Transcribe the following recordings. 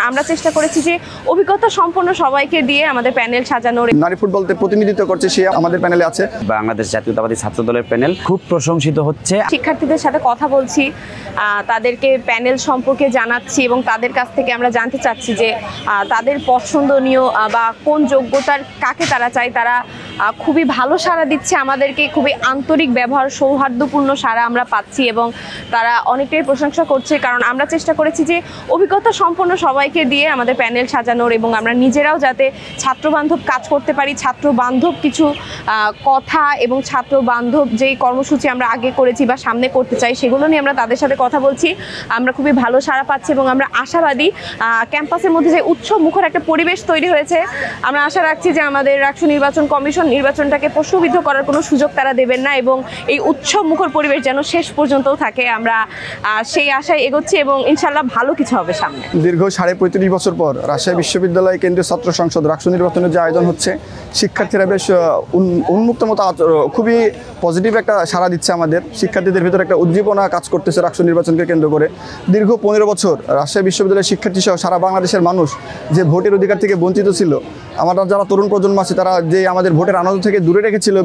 আমরা চেষ্টা করেছি যে অভিজ্ঞতা সম্পন্ন সবাইকে দিয়ে আমাদের প্যানেল সাজানোর। নারী ফুটবলতে প্রতিনিধিত্ব করছে, সে আমাদের প্যানেলে আছে। বাংলাদেশ জাতীয়তাবাদী ছাত্র দলের প্যানেল খুব প্রশংসিত হচ্ছে। শিক্ষার্থীদের সাথে কথা বলছি, তাদেরকে প্যানেল সম্পর্কে জানাচ্ছি এবং তাদের কাছ থেকে আমরা জানতে চাচ্ছি যে তাদের পছন্দনীয় বা কোন যোগ্যতার কাকে তারা চায়। তারা খুবই ভালো সাড়া দিচ্ছে, আমাদেরকে খুবই আন্তরিক ব্যবহার, সৌহার্দ্যপূর্ণ সাড়া আমরা পাচ্ছি এবং তারা অনেকটাই প্রশংসা করছে। কারণ আমরা চেষ্টা করেছি যে অভিজ্ঞতা সম্পন্ন সবাইকে দিয়ে আমাদের প্যানেল সাজানোর এবং আমরা নিজেরাও যাতে ছাত্রবান্ধব কাজ করতে পারি, ছাত্রবান্ধব কিছু কথা এবং ছাত্রবান্ধব যেই কর্মসূচি আমরা আগে করেছি বা সামনে করতে চাই সেগুলো নিয়ে আমরা তাদের সাথে কথা বলছি। আমরা খুবই ভালো সাড়া পাচ্ছি এবং আমরা আশাবাদী ক্যাম্পাসের মধ্যে যে উৎসব মুখর একটা পরিবেশ তৈরি হয়েছে, আমরা আশা রাখছি যে আমাদের রাষ্ট্র নির্বাচন কমিশন নির্বাচনটাকে প্রশ্নবিদ্ধ করার কোনো সুযোগ তারা দেবেন না এবং এই উৎসব মুখর পরিবেশ যেন শেষ পর্যন্তও থাকে। আমরা সেই আশায় এগোচ্ছি এবং ইনশাল্লাহ ভালো কিছু হবে সামনে। দীর্ঘ 35.5 বছর পর রাজশাহী বিশ্ববিদ্যালয় কেন্দ্রীয় ছাত্র সংসদ রাষ্ট্র নির্বাচনের যে আয়োজন হচ্ছে, শিক্ষার্থীরা বেশ উন্মুক্ত মতো খুবই পজিটিভ একটা সাড়া দিচ্ছে। আমাদের শিক্ষার্থীদের ভিতরে একটা উদ্দীপনা কাজ করতেছে রাষ্ট্র নির্বাচনকে কেন্দ্র করে। দীর্ঘ 15 বছর রাজশাহী বিশ্ববিদ্যালয়ের শিক্ষার্থী সহ সারা বাংলাদেশের মানুষ যে ভোটের অধিকার থেকে বঞ্চিত ছিল, আমরা যারা তরুণ প্রজন্ম আছে তারা যে আমাদের ভোটের আনন্দ থেকে দূরে রেখেছিল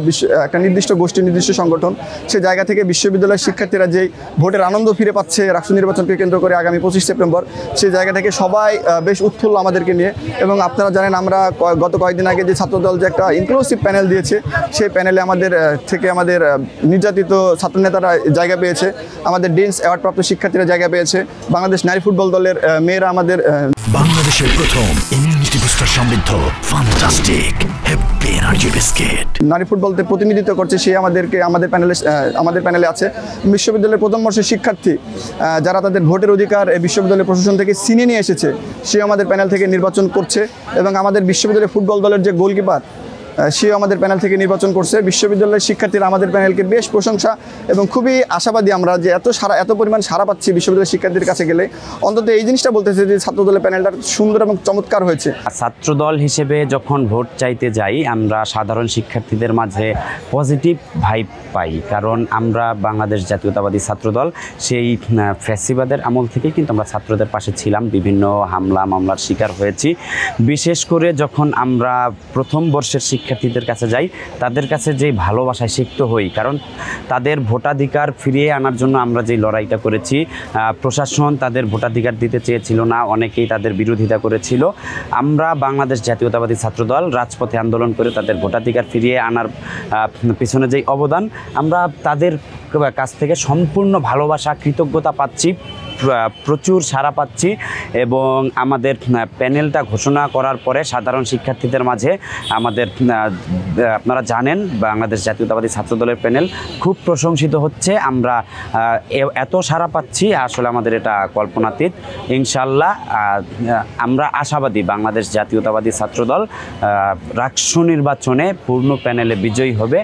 একটা নির্দিষ্ট গোষ্ঠী, নির্দিষ্ট সংগঠন, সে জায়গা থেকে বিশ্ববিদ্যালয়ের শিক্ষার্থীরা যেই ভোটের আনন্দ ফিরে পাচ্ছে রাষ্ট্র নির্বাচনকে কেন্দ্র করে আগামী 25 সেপ্টেম্বর, সেই জায়গা থেকে সবাই বেশ উৎফুল্ল আমাদেরকে নিয়ে। এবং আপনারা জানেন আমরা গত কয়েকদিন আগে যে ছাত্রদল যে একটা ইনক্লুসিভ প্যানেল দিয়েছে, সেই প্যানেলে আমাদের নির্যাতিত ছাত্রনেতারা জায়গা পেয়েছে, আমাদের ডিন্স অ্যাওয়ার্ডপ্রাপ্ত শিক্ষার্থীরা জায়গা পেয়েছে, বাংলাদেশ নারী ফুটবল দলের মেয়েরা আমাদের বাংলাদেশের প্রথম ইমিউনিটি বুস্টার সমৃদ্ধ ফ্যান্টাস্টিক হ্যাপি এনার্জি বিস্কিট নারী ফুটবলতে প্রতিনিধিত্ব করছে, সে আমাদের প্যানেলে আছে। বিশ্ববিদ্যালয়ের প্রথম বর্ষের শিক্ষার্থী যারা তাদের ভোটের অধিকার বিশ্ববিদ্যালয়ের প্রশাসন থেকে ছিনিয়ে নিয়ে এসেছে, সে আমাদের প্যানেল থেকে নির্বাচন করছে। এবং আমাদের বিশ্ববিদ্যালয়ের ফুটবল দলের যে গোলকিপার, সেও আমাদের প্যানেল থেকে নির্বাচন করছে। বিশ্ববিদ্যালয়ের শিক্ষার্থীরা আমাদের প্যানেলকে বেশ প্রশংসা এবং খুবই আশাবাদী আমরা যে এত পরিমাণ সাড়া পাচ্ছি বিশ্ববিদ্যালয়ের শিক্ষার্থীর কাছে গেলে। অন্তত এই জিনিসটা বলতেছে যে ছাত্রদলের প্যানেলটা সুন্দর এবং চমৎকার হয়েছে। ছাত্রদল হিসেবে যখন ভোট চাইতে যাই, আমরা সাধারণ শিক্ষার্থীদের মাঝে পজিটিভ ভাইব পাই। কারণ আমরা বাংলাদেশ জাতীয়তাবাদী ছাত্রদল সেই ফ্যাসিবাদের আমল থেকেই কিন্তু আমরা ছাত্রদের পাশে ছিলাম, বিভিন্ন হামলা মামলার শিকার হয়েছি। বিশেষ করে যখন আমরা প্রথম বর্ষের শিক্ষার্থীদের কাছে যাই, তাদের কাছে যেই ভালোবাসায় সিক্ত হই, কারণ তাদের ভোটাধিকার ফিরিয়ে আনার জন্য আমরা যেই লড়াইটা করেছি, প্রশাসন তাদের ভোটাধিকার দিতে চেয়েছিল না, অনেকেই তাদের বিরোধিতা করেছিল। আমরা বাংলাদেশ জাতীয়তাবাদী ছাত্রদল রাজপথে আন্দোলন করে তাদের ভোটাধিকার ফিরিয়ে আনার পিছনে যেই অবদান, আমরা তাদের কাছ থেকে সম্পূর্ণ ভালোবাসা, কৃতজ্ঞতা পাচ্ছি, প্রচুর সাড়া পাচ্ছি। এবং আমাদের প্যানেলটা ঘোষণা করার পরে সাধারণ শিক্ষার্থীদের মাঝে আমাদের আপনারা জানেন বাংলাদেশ জাতীয়তাবাদী ছাত্রদলের প্যানেল খুব প্রশংসিত হচ্ছে। আমরা এত সাড়া পাচ্ছি, আসলে আমাদের এটা কল্পনাতীত। ইনশাল্লাহ আমরা আশাবাদী বাংলাদেশ জাতীয়তাবাদী ছাত্রদল রাষ্ট্র নির্বাচনে পূর্ণ প্যানেলে বিজয়ী হবে।